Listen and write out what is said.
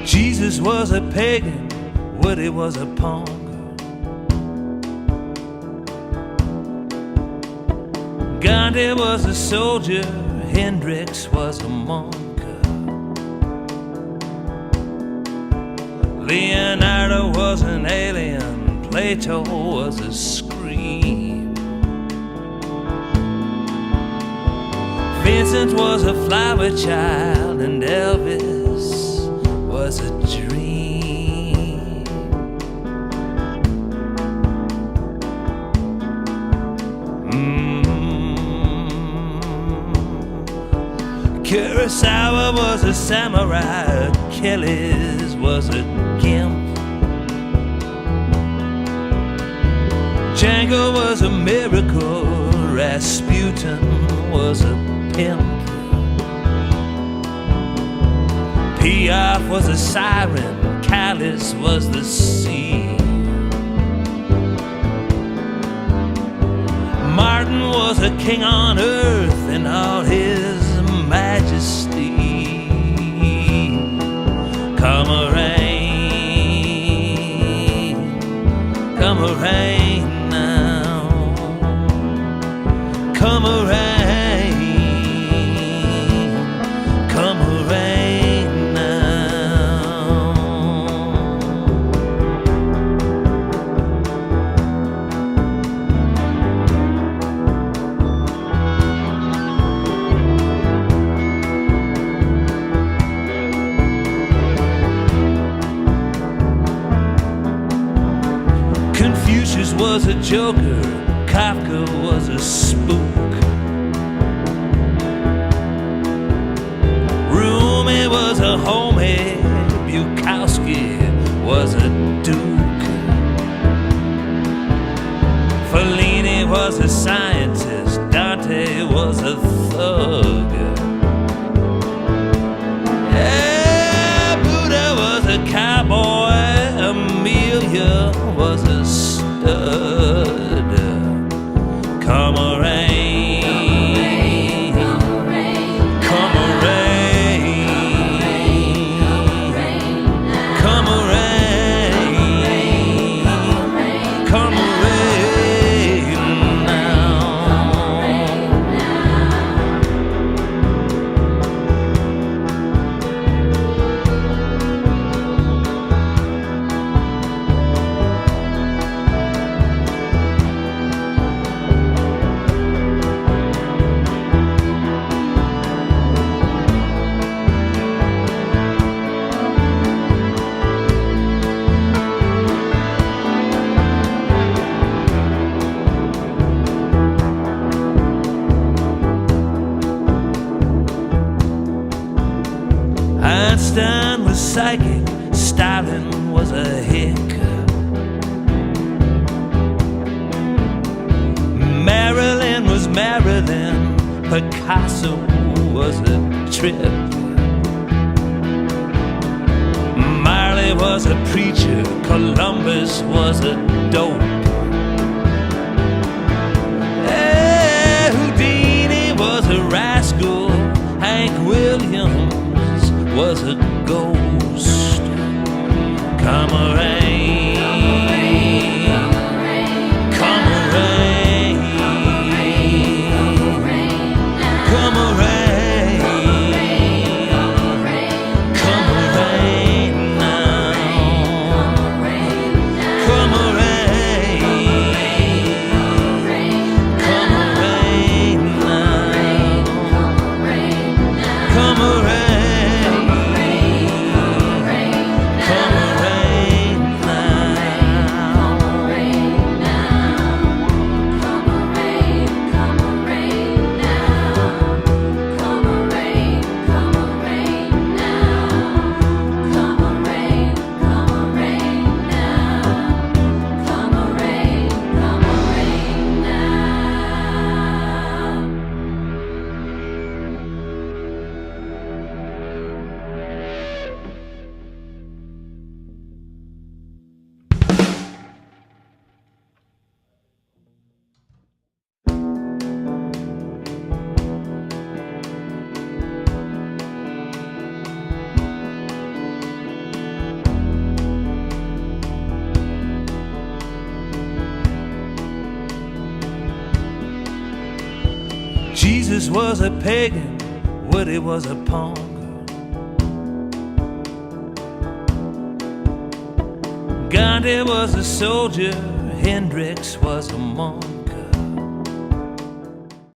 Jesus was a pagan, Woody was a punk. Gandhi was a soldier, Hendrix was a monk. Leonardo was an alien, Plato was a scream. Vincent was a flower child, and Elvis was a dream. Kurosawa was a samurai, Achilles was a gimp. Django was a miracle, Rasputin was a pimp. Piaf was a siren, Callis was the sea. Martin was a king on earth in all his majesty. Come a rain, come a rain now, come a rain, come a rain now. Confucius was a joker, Kafka was a spook. Rumi was a homie, Bukowski was a duke. Fellini was a scientist, Dante was a thug. Yeah, Buddha was a cowboy, Amelia was a stud. Come a rain, come a rain, come a rain, come a rain now. Einstein was psychic, Stalin was a hick. Marilyn was Marilyn, Picasso was a trip. Marley was a preacher, Columbus was a dope. Hey, Houdini was a rascal, Hank Williams was a ghost. Come a rain, come a rain, come a rain, come a rain now, come a rain, come a rain now, come a rain. Come a rain now. Jesus was a pagan, Woody was a punker. Gandhi was a soldier, Hendrix was a monk.